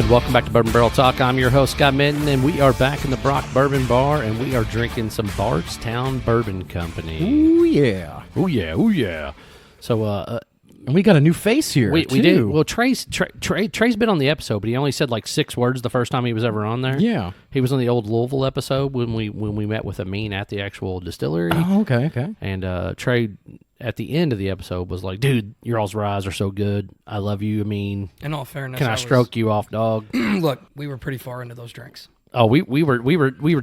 good? Welcome back to Bourbon Barrel Talk. I'm your host, Scott Minton, and we are back in the Brock Bourbon Bar, and we are drinking some Bardstown Bourbon Company. Ooh, yeah. Ooh, yeah. Ooh, yeah. So, and we got a new face here, we too. did. Well, Trey's been on the episode, but he only said like 6 words the first time he was ever on there. Yeah. He was on the old Louisville episode when we met with Amin at the actual distillery. Oh, okay. And Trey, at the end of the episode, was like, dude, your all's ryes are so good. I love you, Amin. In all fairness, Can I stroke you off, dog? Look, we were pretty far into those drinks. Oh, we were deep. We were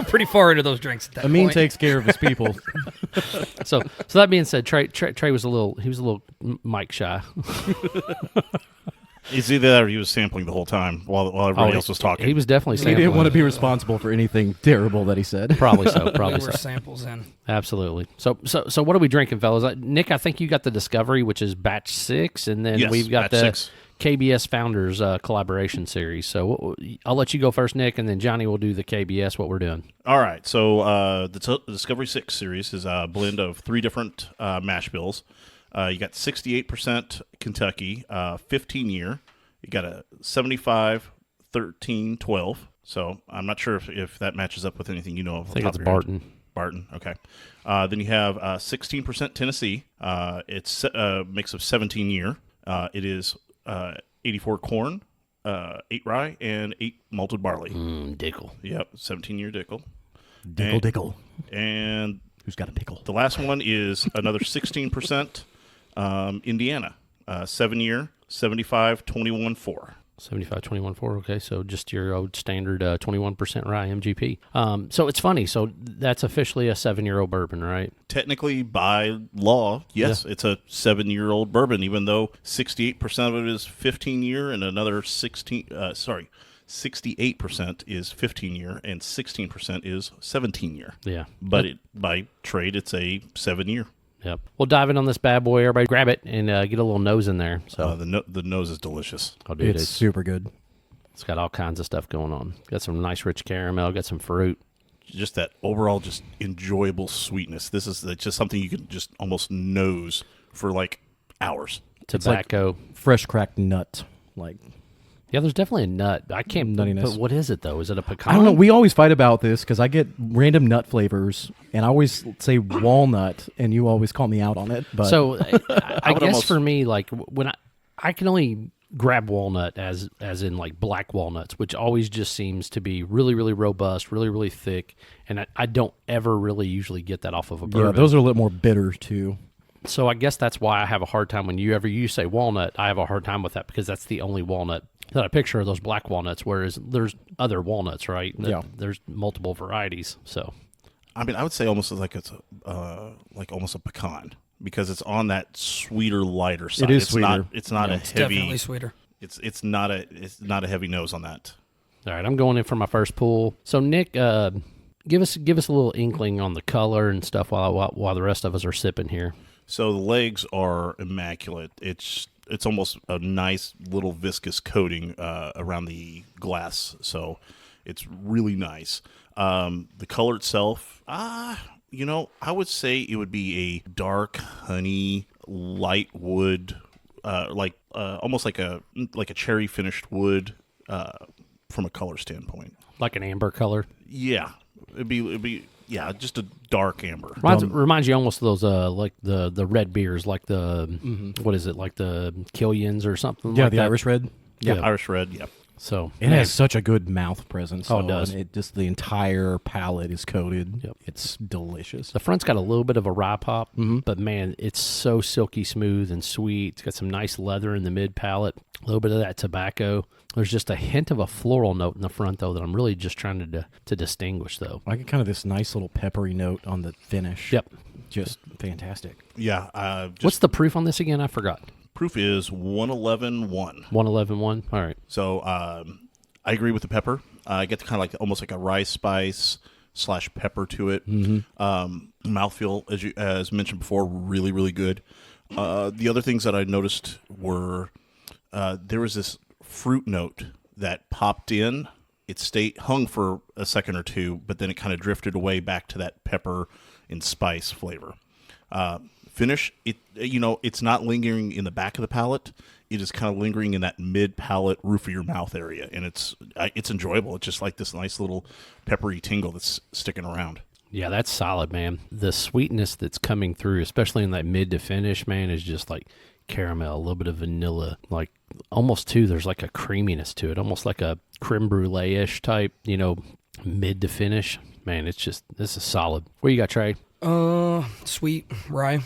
pretty far into those drinks at that Amin point. takes care of his people. So that being said, Trey was a little mic shy. It's either that or he was sampling the whole time while everybody else was talking. He was definitely He sampling. didn't want to be responsible for anything terrible that he said. Probably so. There Probably were so. samples in. Absolutely. So what are we drinking, fellas? Nick, I think you got the Discovery, which is batch 6, and then Yes, we've got batch the 6. KBS Founders collaboration series. So I'll let you go first, Nick, and then Johnny will do the KBS. What we're doing. All right, so the Discovery 6 series is a blend of 3 different mash bills. You got 68% Kentucky, 15-year. You got a 75, 13, 12. So I'm not sure if that matches up with anything you know of. I think it's Barton. Barton, okay. Then you have 16% Tennessee. It's a mix of 17-year. It is 84 corn, 8 rye, and 8 malted barley. Dickel. Yep, 17-year Dickel. Dickle. And Who's got a pickle? the last one is another 16% Indiana, 7-year, 75, 21, 4. 75, 21, 4. Okay, so just your old standard 21% rye MGP. So it's funny. So that's officially a 7-year-old bourbon, right? Technically, by law, yes, it's a 7-year-old bourbon, even though 68% of it is 15-year and another 68% is 15-year and 16% is 17-year. Yeah. But by trade, it's a 7-year. Yep. We'll dive in on this bad boy. Everybody grab it and get a little nose in there. So The nose is delicious. oh, dude, It's super good. it's got all kinds of stuff going on. Got some nice rich caramel. Got some fruit. Just that overall just enjoyable sweetness. This is just something you can just almost nose for like hours. Tobacco. Fresh cracked nut. Yeah, there's definitely a nut. I can't. Nuttiness. But what is it though? Is it a pecan? I don't know. We always fight about this because I get random nut flavors, and I always say walnut, and you always call me out on it. But So I would guess almost- for me, like when I can only grab walnut as in like black walnuts, which always just seems to be really, really robust, really, really thick, and I don't ever really usually get that off of a bourbon. yeah, those are a little more bitter too. So I guess that's why I have a hard time when you say walnut. I have a hard time with that because that's the only walnut that I picture are those black walnuts. Whereas there's other walnuts, right? Yeah. There's multiple varieties. So I mean, I would say almost like it's like almost a pecan because it's on that sweeter, lighter side. It is it's sweeter. Not, it's not a It's heavy. definitely sweeter. It's not a heavy nose on that. all right, I'm going in for my first pull. So Nick, give us a little inkling on the color and stuff while the rest of us are sipping here. So the legs are immaculate. It's almost a nice little viscous coating around the glass, so it's really nice. The color itself, I would say it would be a dark honey, light wood, almost like a cherry finished wood from a color standpoint. Like an amber color. Yeah, it'd be. Yeah, just a dark amber. Reminds you almost of those like the red beers, like the what is it, like the Killians or something? Yeah, like the that? Irish red. Yeah. Irish red, yep. So It has such a good mouth presence. Oh, it does. And just the entire palate is coated. Yep. It's delicious. the front's got a little bit of a rye pop, Mm-hmm. but man, it's so silky smooth and sweet. It's got some nice leather in the mid palate, a little bit of that tobacco. There's just a hint of a floral note in the front though that I'm really just trying to distinguish though. I get kind of this nice little peppery note on the finish. Yep. Just fantastic. Yeah. What's the proof on this again? I forgot. Proof is 111.1. 111.1. All right. So I agree with the pepper. I get kind of like almost like a rice spice / pepper to it. Mouthfeel, as mentioned before, really, really good. The other things that I noticed were there was this fruit note that popped in. It hung for a second or two, but then it kind of drifted away back to that pepper and spice flavor. Finish, it's not lingering in the back of the palate. it is kind of lingering in that mid palate roof of your mouth area, and it's enjoyable. It's just like this nice little peppery tingle that's sticking around. Yeah, that's solid, man. The sweetness that's coming through, especially in that mid to finish, man, is just like caramel, a little bit of vanilla, like almost too. There's like a creaminess to it, almost like a creme brulee-ish type, mid to finish. Man, this is solid. What you got, Trey? Sweet rye.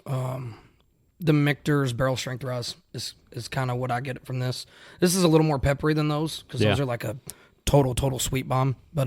The Michter's barrel strength rye is kind of what I get from this. This is a little more peppery than those because those are like a total sweet bomb. But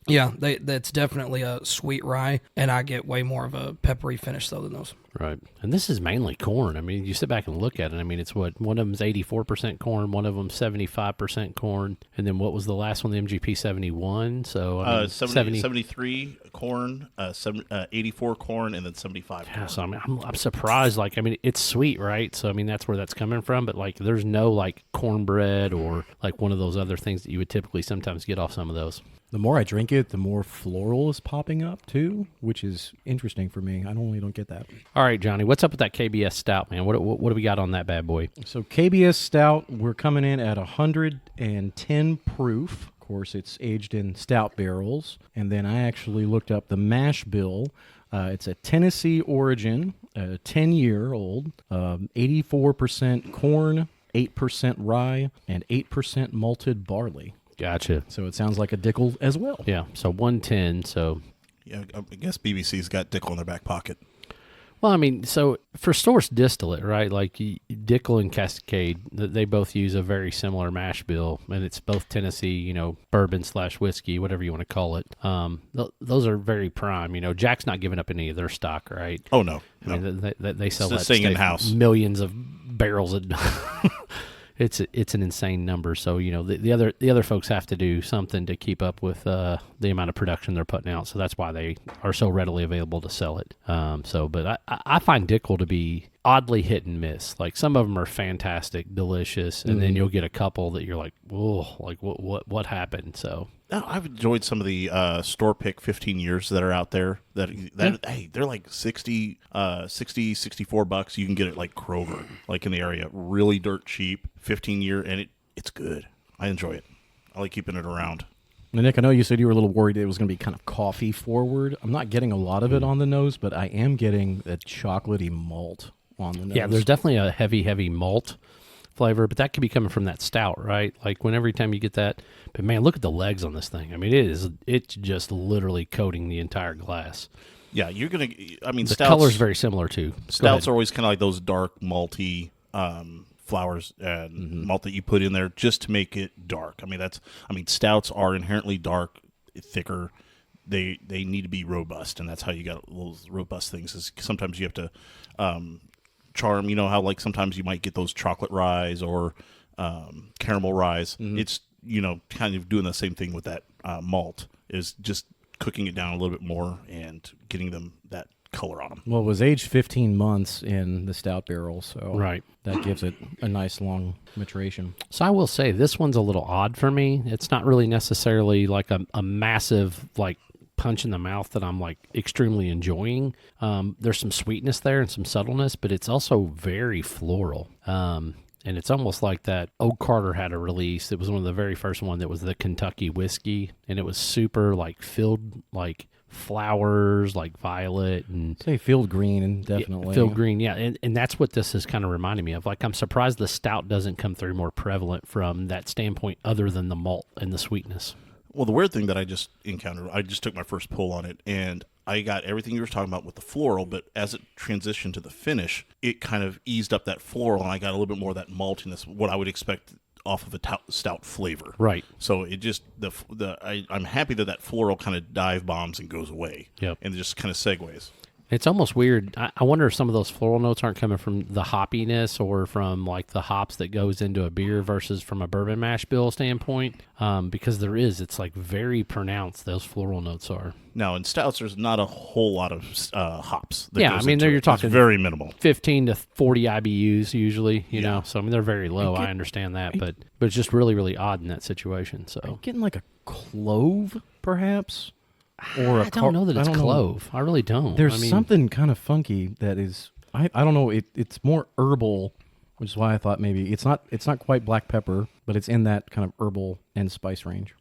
yeah, that's definitely a sweet rye, and I get way more of a peppery finish though than those. Right, and this is mainly corn. I mean, you sit back and look at it. I mean, it's what one of them's 84% corn, one of them's 75% corn, and then what was the last one? The MGP 71. So I mean, 73 corn, 84 corn, and then 75. Yeah, corn. so I mean, I'm surprised. Like, I mean, it's sweet, right? So I mean, that's where that's coming from. But like, there's no like cornbread or like one of those other things that you would typically sometimes get off some of those. The more I drink it, the more floral is popping up too, which is interesting for me. I normally don't get that. All right, Johnny, what's up with that KBS Stout, man? What do we got on that bad boy? So KBS Stout, we're coming in at 110 proof. Of course, it's aged in stout barrels. And then I actually looked up the mash bill. It's a Tennessee origin, 10-year-old, 84% corn, 8% rye, and 8% malted barley. Gotcha. So it sounds like a Dickel as well. Yeah, so 110, so... Yeah, I guess BBC's got Dickel in their back pocket. Well, I mean, so for source distillate, right, like Dickel and Cascade, they both use a very similar mash bill, and it's both Tennessee, bourbon/whiskey, whatever you want to call it. Those are very prime. Jack's not giving up any of their stock, right? Oh, no. I mean, they sell that staying stuff in-house. Millions of barrels. It's an insane number. So the other folks have to do something to keep up with the amount of production they're putting out. So that's why they are so readily available to sell it. But I find Dickel to be oddly hit and miss. Like some of them are fantastic, delicious, and then you'll get a couple that you're like, whoa, like what happened? So. No, I've enjoyed some of the store pick 15 years that are out there. Hey, they're like 60, $64. You can get it like Kroger, like in the area, really dirt cheap, 15-year, and it's good. I enjoy it. I like keeping it around. Now, Nick, I know you said you were a little worried it was going to be kind of coffee forward. I'm not getting a lot of it on the nose, but I am getting a chocolatey malt on the nose. Yeah, there's definitely a heavy malt flavor, but that could be coming from that stout, right? Like every time you get that. But man, look at the legs on this thing. I mean, it's just literally coating the entire glass. Yeah, you're gonna. I mean, the color's very similar too. Stouts are always kind of like those dark malty flowers and malt that you put in there just to make it dark. I mean, stouts are inherently dark, thicker. They need to be robust, and that's how you got those robust things. Is sometimes you have to charm. You know how like sometimes you might get those chocolate ryes or caramel ryes. It's kind of doing the same thing with that malt, is just cooking it down a little bit more and getting them that color on them. Well, it was aged 15 months in the stout barrel, so right. That gives it a nice long maturation. So I will say this one's a little odd for me. It's not really necessarily like a massive like punch in the mouth that I'm like extremely enjoying. There's some sweetness there and some subtleness, but it's also very floral. And it's almost like that Oak Carter had a release. It was one of the very first one that was the Kentucky whiskey, and it was super like filled like flowers, like violet and say field green, and definitely field green. Yeah, and that's what this is kind of reminding me of. Like I'm surprised the stout doesn't come through more prevalent from that standpoint, other than the malt and the sweetness. Well, the weird thing that I just encountered, I just took my first pull on it, and I got everything you were talking about with the floral, but as it transitioned to the finish, it kind of eased up that floral, and I got a little bit more of that maltiness, what I would expect off of a stout flavor. Right. So it just I'm happy that floral kind of dive bombs and goes away. Yep. And it just kind of segues. It's almost weird. I wonder if some of those floral notes aren't coming from the hoppiness or from like the hops that goes into a beer versus from a bourbon mash bill standpoint. Because it's like very pronounced, those floral notes are. Now, in stouts, there's not a whole lot of hops. Yeah, I mean, you're talking it's very minimal. 15 to 40 IBUs usually, you know. So, I mean, they're very low. I understand that, but it's just really, really odd in that situation. So, getting like a clove, perhaps? Or I don't know that it's clove. I really don't. There's something kind of funky that is, I don't know, it's more herbal which is why I thought maybe it's not quite black pepper, but it's in that kind of herbal and spice range.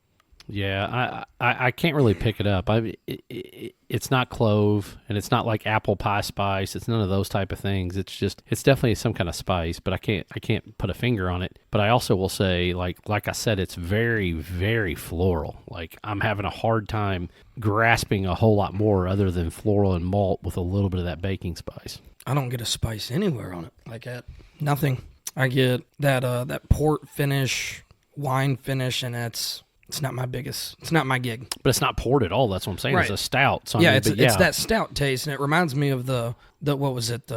Yeah, I can't really pick it up. It's not clove, and it's not like apple pie spice. It's none of those type of things. It's definitely some kind of spice, but I can't put a finger on it. But I also will say, like I said, it's very, very floral. Like I'm having a hard time grasping a whole lot more other than floral and malt with a little bit of that baking spice. I don't get a spice anywhere on it. Like nothing. I get that port finish, wine finish, and it's not my gig. But it's not port at all. That's what I'm saying. Right. It's a stout. So It's that stout taste, and it reminds me of the what was it?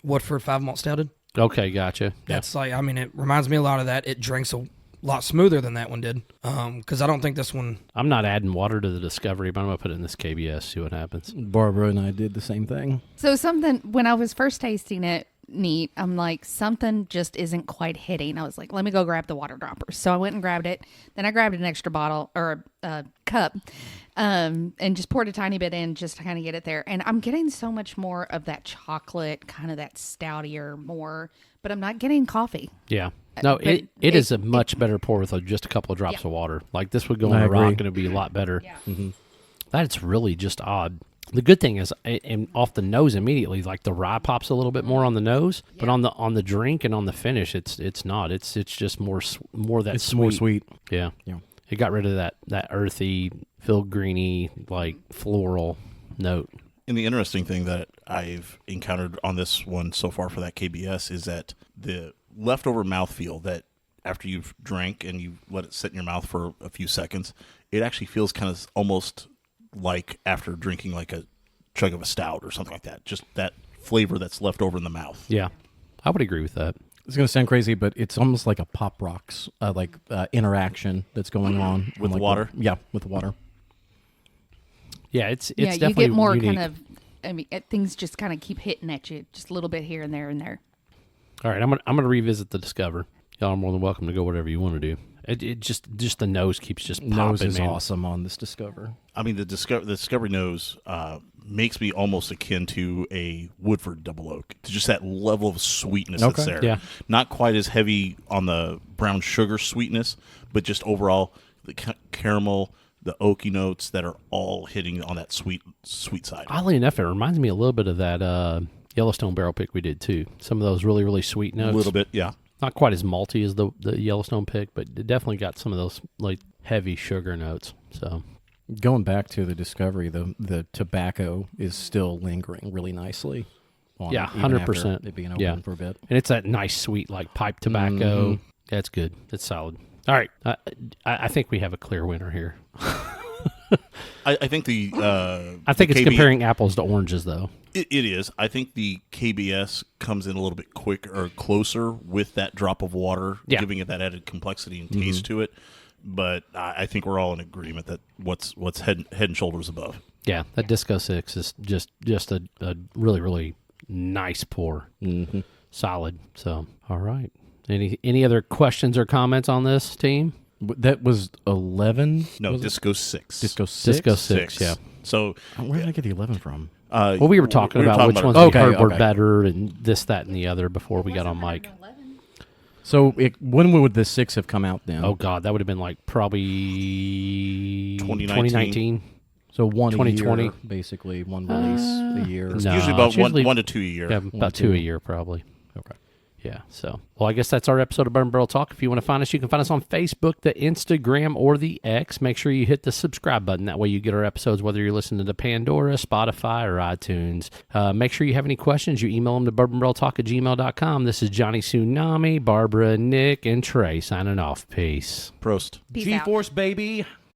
Woodford 5-malt stouted. Okay, gotcha. That's it reminds me a lot of that. It drinks a lot smoother than that one did. Because I don't think this one. I'm not adding water to the Discovery, but I'm going to put it in this KBS, see what happens. Barbara and I did the same thing. So when I was first tasting it, neat, I'm like, something just isn't quite hitting. I was like, let me go grab the water droppers. So I went and grabbed it. Then I grabbed an extra bottle or a cup and just poured a tiny bit in just to kind of get it there. And I'm getting so much more of that chocolate, kind of that stoutier more, but I'm not getting coffee. Yeah. No, it is a much better pour with just a couple of drops of water. Like this would go in a rock and it'd be a lot better. Yeah. Mm-hmm. That's really just odd. The good thing is, and off the nose immediately, like the rye pops a little bit more on the nose, but on the drink and on the finish, it's not. It's just more that It's sweet. more sweet. Yeah. Yeah. It got rid of that earthy, filigree, like floral note. And the interesting thing that I've encountered on this one so far for that KBS is that the leftover mouthfeel that after you've drank and you let it sit in your mouth for a few seconds, it actually feels kind of almost like after drinking like a chug of a stout or something like that. Just that flavor that's left over in the mouth. Yeah, I would agree with that. It's going to sound crazy, but it's almost like a pop rocks interaction that's going on With like water? With the water. Yeah, it's Yeah, definitely you get more unique. kind of, things just kind of keep hitting at you, just a little bit here and there and there. All right, I'm gonna revisit the Discover. Y'all are more than welcome to go whatever you want to do. It just the nose keeps just popping. Nose is man. awesome on this Discover. I mean, the Discovery nose makes me almost akin to a Woodford Double Oak. To just that level of sweetness that's there. Yeah. Not quite as heavy on the brown sugar sweetness, but just overall the caramel, the oaky notes that are all hitting on that sweet side. Oddly enough, it reminds me a little bit of that Yellowstone barrel pick we did too. Some of those really, really sweet notes. A little bit, yeah. Not quite as malty as the Yellowstone pick, but it definitely got some of those like heavy sugar notes. So Going back to the Discovery, the tobacco is still lingering really nicely. On yeah, it, even 100%. after it being open for a bit. And it's that nice sweet like pipe tobacco. That's good. That's solid. All right, I think we have a clear winner here. I think I think it's KBS comparing apples to oranges, though. It is. I think the KBS comes in a little bit quicker or closer with that drop of water, giving it that added complexity and taste to it. But I think we're all in agreement that what's head and shoulders above. Yeah, that Disco 6 is just a really, really nice pour. Mm-hmm. Solid. So, all right. Any other questions or comments on this team? That was 11? No, was it? Disco 6. Disco 6? Disco 6, yeah. So Where did I get the 11 from? Well, we were talking about which ones Okay, we heard were okay. better and this, that, and the other before we got on mic. So when would the 6 have come out then? Oh, God, that would have been like probably 2019. So one 2020. a year, basically. One release a year. It's No, usually about it's usually- 1 to 2 a year. Yeah, about 2 a year probably. Okay. Yeah, so. Well, I guess that's our episode of Bourbon Barrel Talk. If you want to find us, you can find us on Facebook, the Instagram, or the X. Make sure you hit the subscribe button. That way you get our episodes, whether you're listening to Pandora, Spotify, or iTunes. Make sure you have any questions. You email them to bourbonbarreltalk@gmail.com. This is Johnny Tsunami, Barbara, Nick, and Trey signing off. Peace. Prost. Peace out. G-Force, baby.